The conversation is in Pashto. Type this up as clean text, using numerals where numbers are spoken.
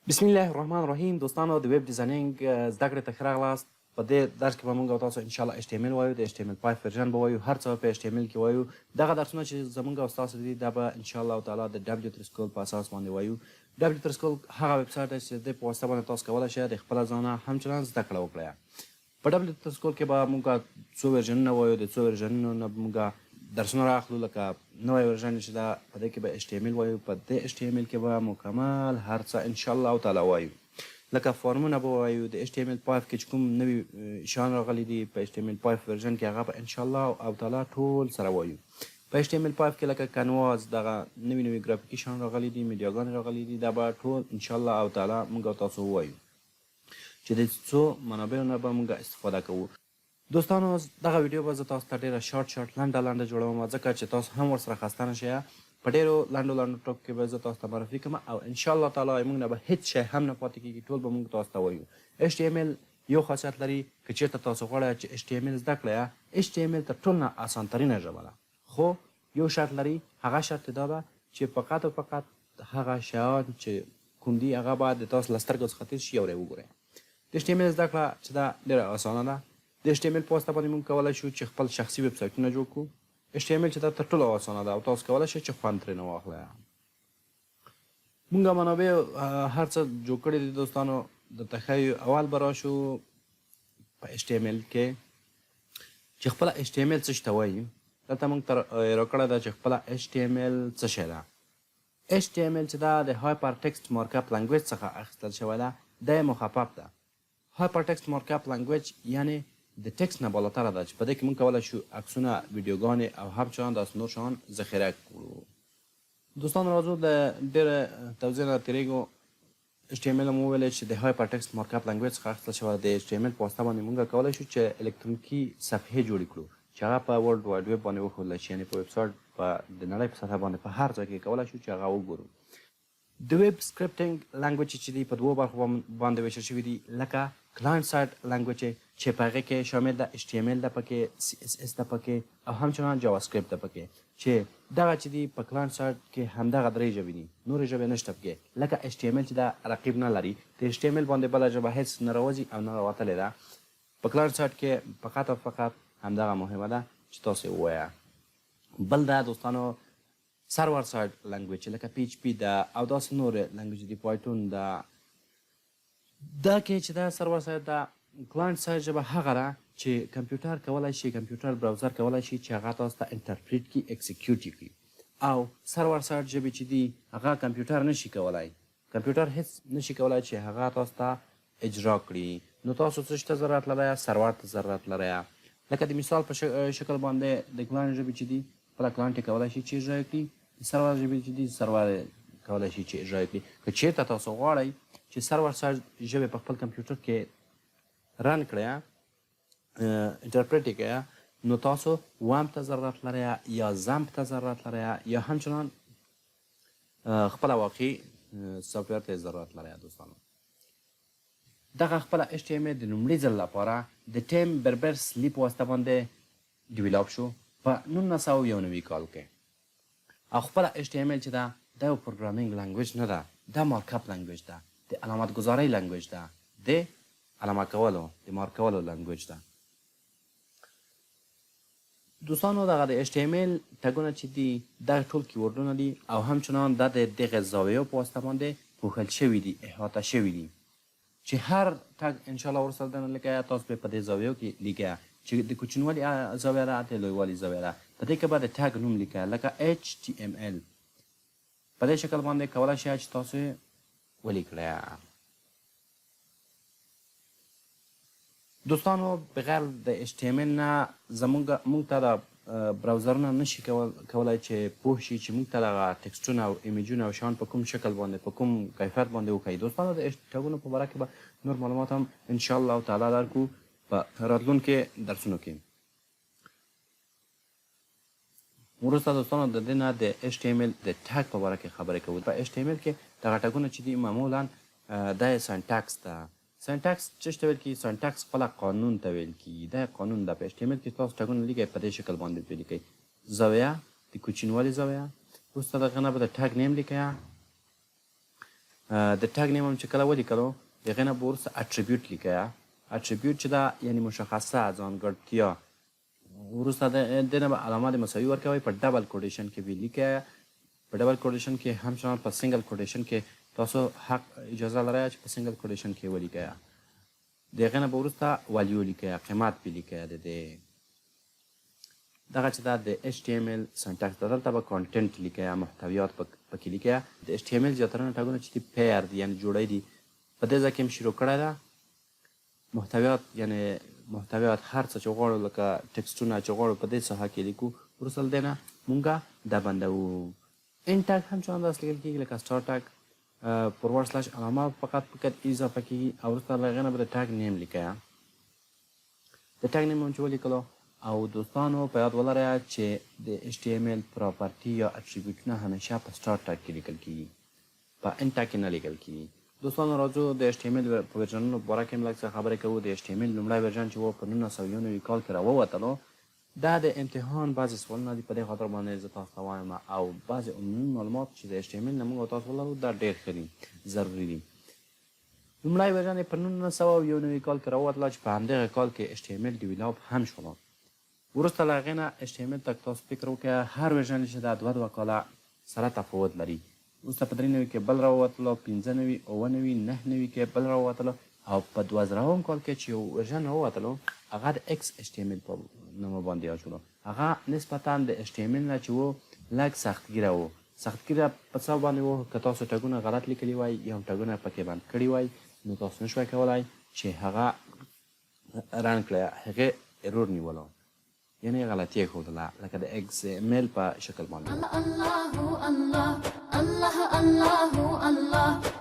بسم الله الرحمن الرحیم دوستانو د ویب ډیزاینینګ زده کړې ته ښه راغلاست. په دې درس کې به موږ او تاسو انشاءالله HTML وایو، د HTML5 ورژن به وایو، هر څه په HTML کې وایو. دغه درسونه چې زموږ او ستاسو دي دا به انشاءالله تعالی د W3 School په اساس باندې وایو. W3 School هغه ویب سایټ دی چې د دې په واسطه باندې تاسو کولی شئ د خپله ځانه همچنان زده کړه وکړئ. په W3 School کې به موږ څو ورژنونه وایو، د څو ورژنونو نه به موږ درسونه رااخلو. لکه نوی ورژن چې دا په دې کې به HTML وایو، په دې HTML کې به مکمل هر څه انشاءالله تعالی وایو. لکه فارمونه به وایو، د HTML5 کې چې کوم نوي شیان راغلي دي په HTML5 ورژن کې هغه به انشاءالله او تعالی ټول سره وایو. په HTML5 کې لکه کنواز دغه نوي ګرافیکي شیان راغلي دي، میډیاګانې راغلي دي، دا به ټول انشاءالله او تعالی موږ او تاسو ووایو چې د څو منابعو نه به موږ استفاده کوو. دوستانو دغه ویډیو به زه تاسو ته ډېره شارټ لنډه جوړوم ځکه چې تاسو هم ورسره خسته نه شئ. په ډېرو لنډو ټکو کې به زه تاسو ته معرفي کوم او انشاءالله تعالی موږ نه به هېڅ شی هم نه پاتې کېږي، ټول به موږ تاسو ته وایو. HTML یو خاصیت لري که چېرته تاسو غواړئ چې HTML زده کړئ، HTML تر ټولو نه اسانترینه ژبه ده، خو یو شرط لري. هغه شرط دا ده چې فقط او فقط هغه شیان چې کوم دي هغه باید د تاسو له سترګو څخه تېر شي او وګورئ. د HTML زده کړه چې دا ډېره اسانه ده. د HTML په واسطه باندې موږ کولی شو چې خپل شخصي ویب سایټونه جوړ کړو. HTML چې دا تر ټولو اسانه ده او تاسو کولی شئ چې خوند ترېنه واخلئ. موږ منابع هر څه جوړ کړي دي دوستانو. درته ښیو اول به راشو په HTML کې چې خپله HTML څه شي ته وایي. دلته موږ راکړې ده چې خپله HTML څه شی ده. HTML چې دا د هایپر ټکسټ مارکاپ لنګویج څخه اخیستل شوی ده، دا مخفف ده. هایپر ټکسټ مارکاپ لنګویج یعنی د ټکسټ نه بالاتره ده چې په دې کې موږ کولی شو عکسونه، ویډیوګانې او همچنان داسې نور شیان ذخیره کړو. دوستانو راځو د ډېره توضیح نه تېرېږو. HTML مو وویلی چې د هایپر ټکسټ مارکاپ لنګویج څخه اخیستل شوی. د HTML په واسطه باندې موږ کولی شو چې الکترونیکي صفحې جوړې کړو چې هغه په ورلډ واید ویب باندې وښودلی شي، یعنې په ویب سایټ په د نړۍ په سطحه باندې په هر ځای کې کولی شو چې هغه وګورو. د ویب سکرپټینګ لنګویج چې دي په دوو برخو باندې ویشل شوي دي، لکه کلاینټ سایډ لنګویج چې په هغې کې شامل ده HTML ده پکې، CSS ده پکې او همچنان جاوا سکرپټ ده پکې، چې دغه چې دي په کلاینټ سایډ کې همدغه درې ژبې دي، نورې ژبې نشته پکې. لکه HTML چې دا رقیب نه لري، د HTML باندې بله ژبه هېڅ نه راوځي او نه راوتلې ده. په کلاینټ سایډ کې فقط او فقط همدغه مهمه ده چې تاسو یې ووایه. بل دا دوستانو سرور سایډ لنګویج لکه PHP ده او داسې نورې لنګویج دي، پایتون ده. دا کې چې دا سرور سایډ ده، کلاینټ سایډ ژبه هغه ده چې کمپیوټر کولی شي، کمپیوټر براوزر کولی شي چې هغه تاسو ته انټرپریټ کړي، ایکسیکیوټ یې کړي. او سرور سایډ ژبې چې دي هغه کمپیوټر نشي کولی، کمپیوټر هېڅ نشي کولی چې هغه تاسو ته اجرا کړي. نو تاسو څه ته ضرورت لرئ؟ سرور ته ضرورت لرئ. لکه د مثال په شکل باندې د کلاینټ ژبې چې دي خپله کلاینټ یې کولی شي چې اجرا یې کړي، د سرور ژبې چې دي سرور یې کولی شي چې اجرا یې کړي. که چېرته تاسو غواړئ چې سرور سایډ ژبې په خپل کمپیوټر کې رن کړئ، انټرپریټ یې کړئ، نو تاسو وامپ ته ضرورت لرئ یا زمپ ته ضرورت لرئ یا همچنان خپله واقعي سافټویر ته ضرورت لرئ. دوستانو دغه خپله HTML د لومړي ځل لپاره د ټیم بربرس لی په واسطه باندې ډیولپ شو په 1991 کال کې. او خپله HTML چې ده دا یو پروګرامینګ لنګویج نه ده، دا مارکاپ لنګویج ده، د علامت ګذارۍ لنګویج ده، د علامه کولو د مارک کولو لنګویج ده. دوستانو دغه د HTML ټګونه چې دي دا ټول کیورډونه دي او همچنان دا د دغه زاویو په واسطه باندې پوښل شوي دي، احاطه شوي دي، چې هر ټګ انشاءالله ورسره دننه لیکئ. تاسو به په دې زاویو کې لیکئ چې د کوچنیوالي زاویه ده، د لویوالي زاویه ده. په دې کې به د ټګ نوم لیکئ لکه HTML. په دې شکل باندې کولی شئ چې تاسو یې ولیکئ. دوستانو بغیر د HTML نه موږ ته د براوزرونه نشي کولی چې پوه شي چې موږ ته دغه ټکسټونه او ایمیجونه او شیان په کوم شکل باندې په کوم کیفیت باندې وښیي. دوستانو د ټګونو په باره کې به نور معلومات هم انشاءالله تعالی درکړو په راتلونکي درسونو کې. وروسته دوستانو د دې نه د HTML د ټګ په باره کې خبرې کوو. په HTML کې دغه ټګونه چې دي معمولا دا یې سینټاکس ده. سینټاکس څه ته ویل کېږي؟ سینټاکس خپله قانون ته ویل کېږي. دا قانون ده. په HTML کې تاسو ټګونه لیکئ په دې شکل باندې ولیکئ. زاویه د کوچنیوالي زاویه، وروسته د هغه نه به د ټګ نیم لیکئ د ټاګ نیم هم چې کله ولیکلو د هغې نه به وروسته اټریبیوټ لیکئ. اټریبیوټ چې ده یعنې مشخصه ځانګړتیا. وروسته د دې نه به علامه د مساوي ورکوئ. په ډبل کوډیشن کې به لیکئ. په ډبل کوډیشن کې همچنان په سنګل کوډیشن کې تاسو حق اجازه لرئ چې په سنګل کوډیشن کې ولیکئ. د هغې نه به وروسته والیو لیکئ، قیمت پې لیکئ د دې. دغه چې دا د ایچ ټي ایم ایل سنټکس ده. دلته به کانټنټ لیکئ، محتویات پکې لیکئ. د ایچ ټي ایم ایل زیاتره ټاګونه چې دي پیر دي، یعنې جوړی دي. په دې ځای کې هم شروع کړی ده. محتویات یعنې محتویات هر څه چې غواړو لکه ټکسټونه چې غواړو په دې ساحه کې لیکو. وروسته له دې نه مونږ دا بندوو. ان ټاګ هم چون داسې لیکل کېږي لکه سټار ټاګ فورورډ سلاش علامه فقط اضافه کېږي او وروسته له هغې نه به د ټاګ نیم لیکئ. د ټاګ نیم هم چې ولیکلو او دوستانو په یاد ولرئ چې د ایچ ټي ایم ایل پراپرټي یا اټریبیوټونه همیشه په سټار ټاګ کې لیکل کېږي، په ان ټاګ کې نه لیکل کېږي. دوستانو راځو د ایچ ټي ایم ایل په ورژنونو په باره کې هم لږ څه خبرې کوو. د ایچ ټي ایم ایل لومړی ورژن چې و په 1991 کال کې راووتلو. دا د امتحان بعضې سوالونه دي، په دې خاطر باندې زه تاسو ته وایم، او بعضې عمومي معلومات چې د ایچ ټي ایم ایل نه موږ او تاسو ولرو دا ډېر ښه دي، ضروري دي. لومړی ورژن یې په 1991 کال کې راووتله چې په همدغه کال کې ایچ ټي ایم ایل ډیولپ هم شولو. وروسته له هغې نه ایچ ټي ایم ایل ته تاسو فکر وکړئ هر ورژن چې دا 2 کاله سره تفاوت لري. وروسته په 93 کې بل راووتلو، 95 99 99 کې بل راووتلو او په 2000 کال کې چې یو ورژن راووتلو هغه د ایکس ایچ ټي ایم ایل په نامه باندې یاد شولو. هغه نسبتا د ایچ ټي ایم ایل نه چې و لږ سختګیره و. سختګیره په څه باندې و؟ که تاسو ټاګونه غلط لیکلي وای یا ټاګونه پکې بند کړي وای نو تاسو نشوای کولی چې هغه رن کړئ. هغې ایرور نیولو، یعنې غلطي یې ښودله لکه د ایکس ایم ایل په شکل باندې. الله الله الله الله الله